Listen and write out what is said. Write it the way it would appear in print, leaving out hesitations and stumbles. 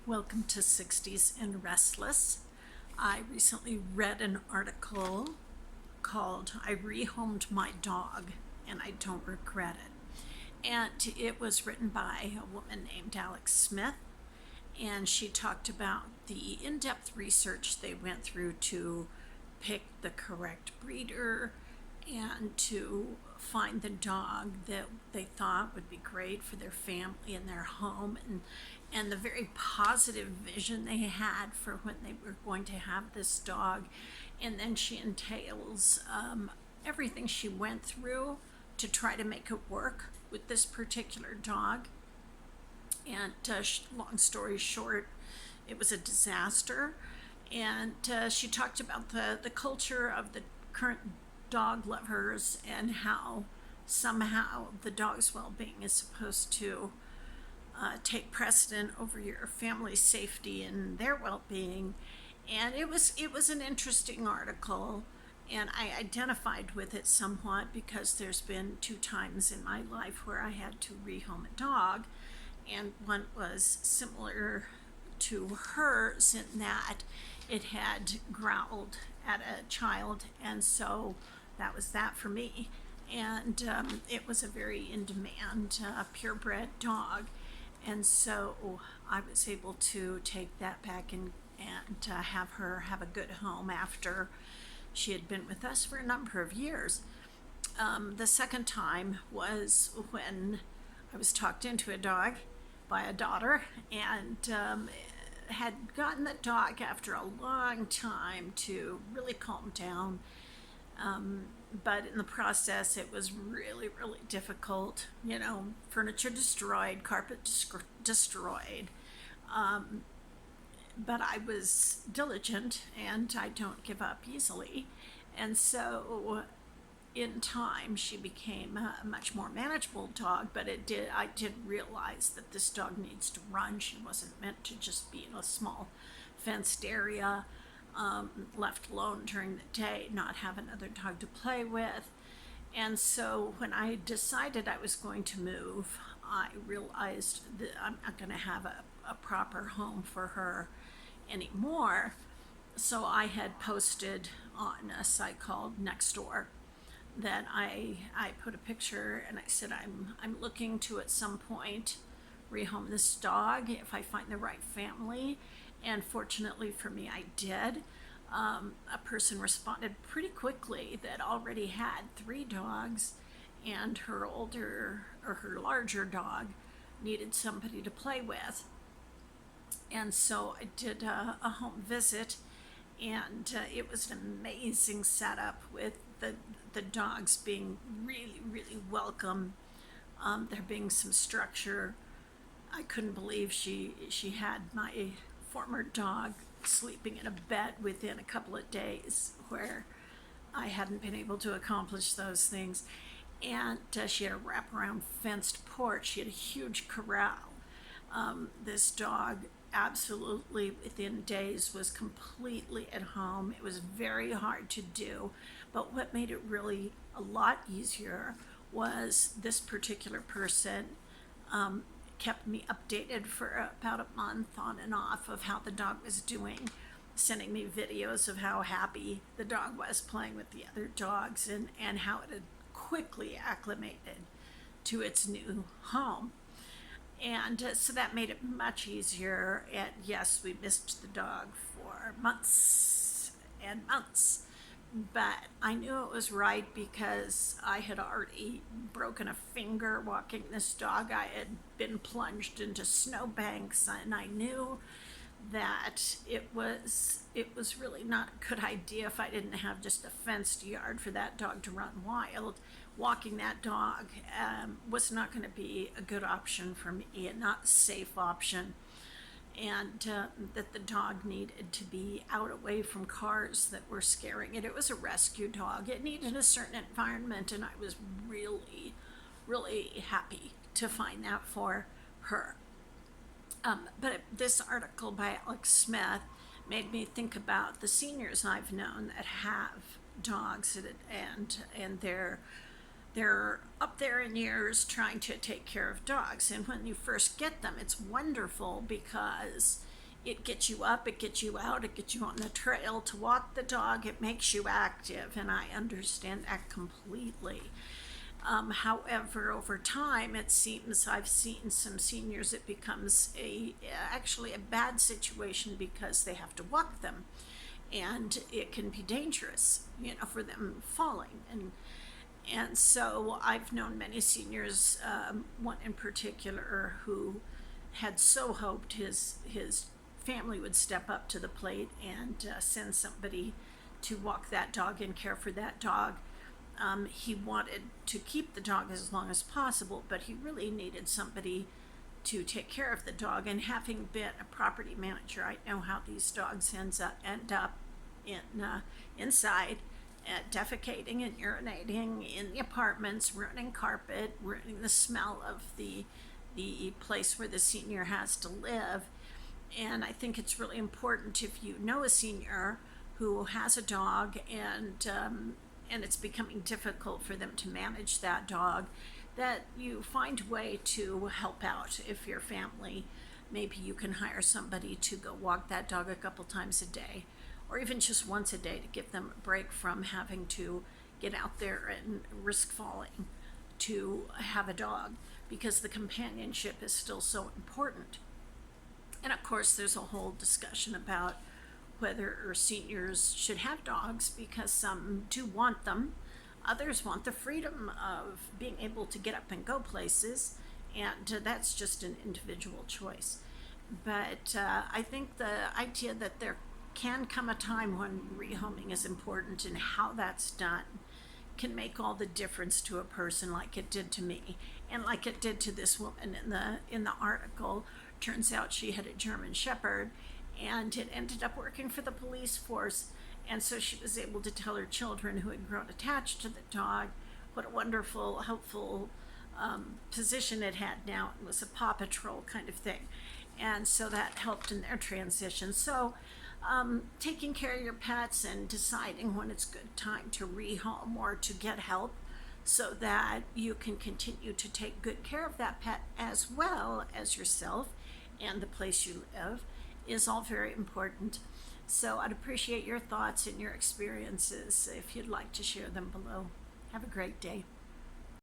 Welcome to 60s and Restless. I recently read an article called I Rehomed My Dog and I Don't Regret It. And it was written by a woman named Alex Smith. And she talked about the in-depth research they went through to pick the correct breeder and to find the dog that they thought would be great for their family and their home, and the very positive vision they had for when they were going to have this dog. And then she entails everything she went through to try to make it work with this particular dog. And long story short, it was a disaster. And she talked about the culture of the current dog lovers and how somehow the dog's well-being is supposed to take precedent over your family's safety and their well-being. And it was an interesting article, and I identified with it somewhat because there's been 2 times in my life where I had to rehome a dog, and one was similar to hers in that it had growled at a child, and so that was that for me. And it was a very in-demand purebred dog, and so I was able to take that back and have her have a good home after she had been with us for a number of years. The second time was when I was talked into a dog by a daughter, and had gotten the dog after a long time to really calm down. But in the process, it was really, really difficult. Furniture destroyed, carpet destroyed. But I was diligent, and I don't give up easily. And so in time, she became a much more manageable dog, but I did realize that this dog needs to run. She wasn't meant to just be in a small fenced area, left alone during the day, not have another dog to play with. And so when I decided I was going to move, I realized that I'm not going to have a proper home for her anymore. So I had posted on a site called Nextdoor that I put a picture, and I said I'm looking to at some point rehome this dog if I find the right family. And fortunately for me, I did. A person responded pretty quickly that already had 3 dogs, and her larger dog needed somebody to play with. And so I did a home visit, and it was an amazing setup with the dogs being really, really welcome. There being some structure. I couldn't believe she had my former dog sleeping in a bed within a couple of days, where I hadn't been able to accomplish those things. And she had a wraparound fenced porch. She had a huge corral. This dog absolutely within days was completely at home. It was very hard to do, but what made it really a lot easier was this particular person kept me updated for about a month on and off of how the dog was doing, sending me videos of how happy the dog was playing with the other dogs, and how it had quickly acclimated to its new home. And so that made it much easier. And yes, we missed the dog for months and months, but I knew it was right because I had already broken a finger walking this dog. I had been plunged into snowbanks, and I knew that it was really not a good idea if I didn't have just a fenced yard for that dog to run wild. Walking that dog was not going to be a good option for me, and not a safe option. And that the dog needed to be out away from cars that were scaring it. It was a rescue dog. It needed a certain environment, and I was really, really happy to find that for her. But this article by Alex Smith made me think about the seniors I've known that have dogs, and they're up there in years trying to take care of dogs. And when you first get them, it's wonderful because It gets you up, it gets you out, it gets you on the trail to walk the dog, it makes you active, and I understand that completely. However, over time, it seems I've seen some seniors, it becomes actually a bad situation because they have to walk them, and it can be dangerous, for them falling. And so I've known many seniors, one in particular, who had so hoped his family would step up to the plate and send somebody to walk that dog and care for that dog. He wanted to keep the dog as long as possible, but he really needed somebody to take care of the dog. And having been a property manager, I know how these dogs end up inside, defecating and urinating in the apartments, ruining carpet, ruining the smell of the place where the senior has to live. And I think it's really important, if you know a senior who has a dog and it's becoming difficult for them to manage that dog, that you find a way to help out. If your family, maybe you can hire somebody to go walk that dog a couple times a day, or even just once a day, to give them a break from having to get out there and risk falling to have a dog, because the companionship is still so important. And of course, there's a whole discussion about whether seniors should have dogs, because some do want them, others want the freedom of being able to get up and go places, and that's just an individual choice. But I think the idea that there can come a time when rehoming is important, and how that's done can make all the difference to a person, like it did to me, and like it did to this woman in the article. Turns out she had a German Shepherd, and it ended up working for the police force. And so she was able to tell her children, who had grown attached to the dog, what a wonderful, helpful position it had now. It was a Paw Patrol kind of thing. And so that helped in their transition. So taking care of your pets and deciding when it's good time to rehome or to get help, so that you can continue to take good care of that pet as well as yourself and the place you live, is all very important. So I'd appreciate your thoughts and your experiences if you'd like to share them below. Have a great day.